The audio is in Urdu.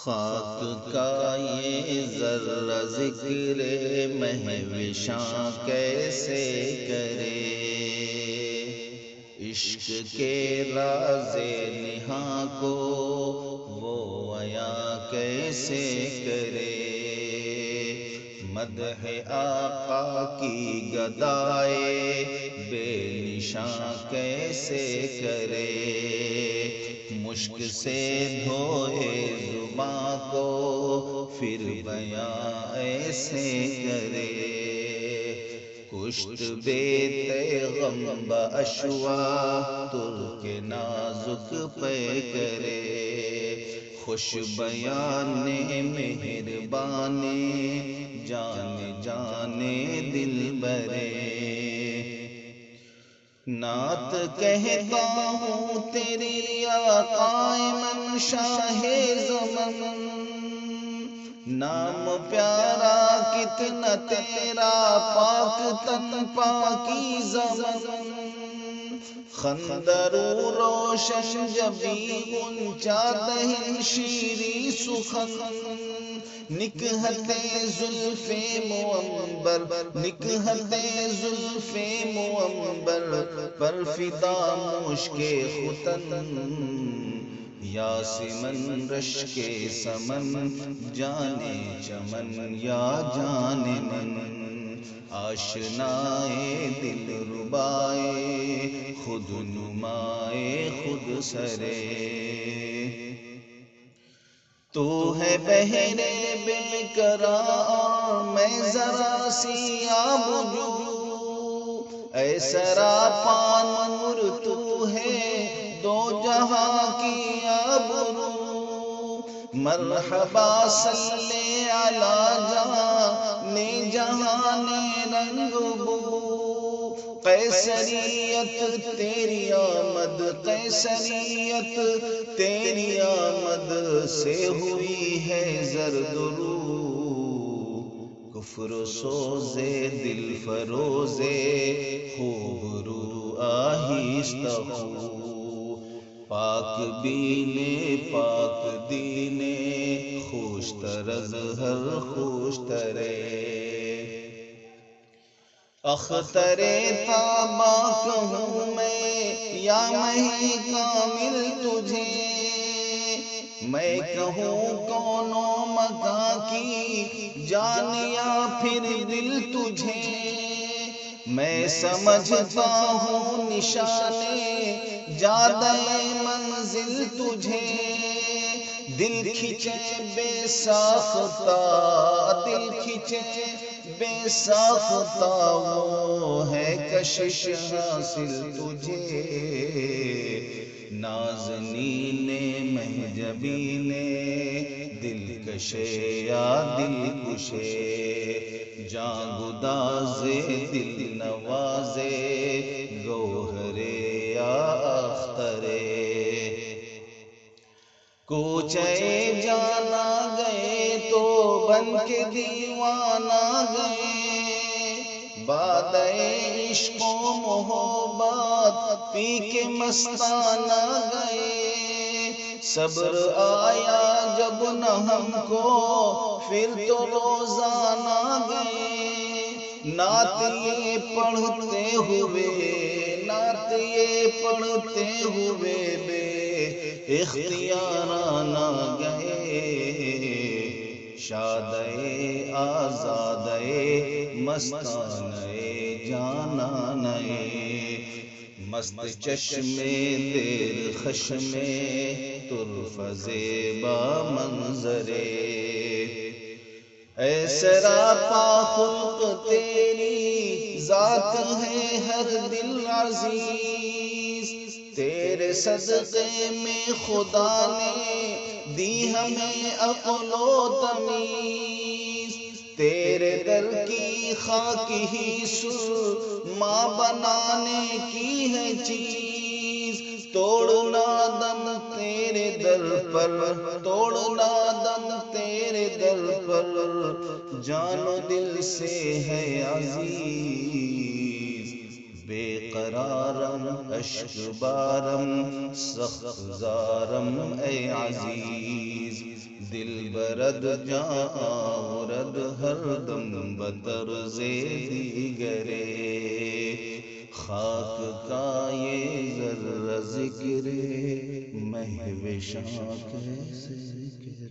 خاک کا یہ ذرہ ذکر مہوشاں کیسے کرے، عشق کے راز نہاں کو وہ عیاں کیسے کرے، مدح آقا کی گدائے بے نشاں کیسے کرے، مشک سے دھوئے زباں کو پھر بیاں ایسے کرے، کشت بے پیغم باشوا ترک نازک پہ کرے، خوش بیان مہربانی جان جانے دل برے، نعت کہتا ہوں تیری آقا من شاہ زمن، نام پیارا کتنا تیرا پاک تن پاکی زمن، خندر روشن جبی اونچا دہن شیریں سخن، نکہت زلف معنبر نکہت زلف معنبر پر فدا مشک ختن، یاسمن رش کے سمن جانے چمن یا جانے من، آشنائے دل ربائے خود نمائے خود سرے، تو ہے بہرے بے قرار میں ذرا سی آبرو، اے سراپا نور تو ہے دو جہاں کی آبرو، مرحبا صلی علی جان جہان رنگ بو، قیصریت تیری آمد قیصریت تیری آمد سے ہوئی ہے زرد رو، کفر سوزے دل فروزے خوب رو آہستہ ہو، پاک بینے پاک دینے خوش طرز ہر خوش ترے، اختر تابا کہوں میں یا میں کامل تجھے، میں کہوں کون و مکاں کی جان یا پھر دل تجھے، میں سمجھتا ہوں نشانے جادہ منزل تجھے، دل کھچے بے ساختہ دل کھچے بے ساختہ وہ ہے کشش حاصل تجھے، نازنین مہجبین دل کشے یا دل کشے، جاں گداز دل نوازے گوہرے یا اخترے، کوچے جانا گئے تو بن کے دیوانہ گئے، باد عشق و محبت پی کے مستانہ گئے، صبر آیا جب نہ ہم کو پھر تو روزانہ گئے، نعت یہ پڑھتے ہوئے نعت یہ پڑھتے ہوئے بے اختیارانہ گئے، شادئے آزادئے مستانئے جانانئے، مست چشمے دیر خشمے طرف زیبا منظرے، اے سراپا خلق تیری ذات ہے ہر دل عزیز، تیرے صدقے میں خدا نے دی ہمیں عقل و تمیز، تیرے در کی خاک ہی سرما بنانے کی ہے چیز، توڑنا دم تیرے در پر توڑنا دم تیرے در پر جان و دل سے ہے عزیز، بے قرارم اشک بارم سخت زارم اے عزیز، دل برد جاورد ہر دم بطرز دیگرے خاک کا یہ ذرہ ذکر محو شاہ کیسے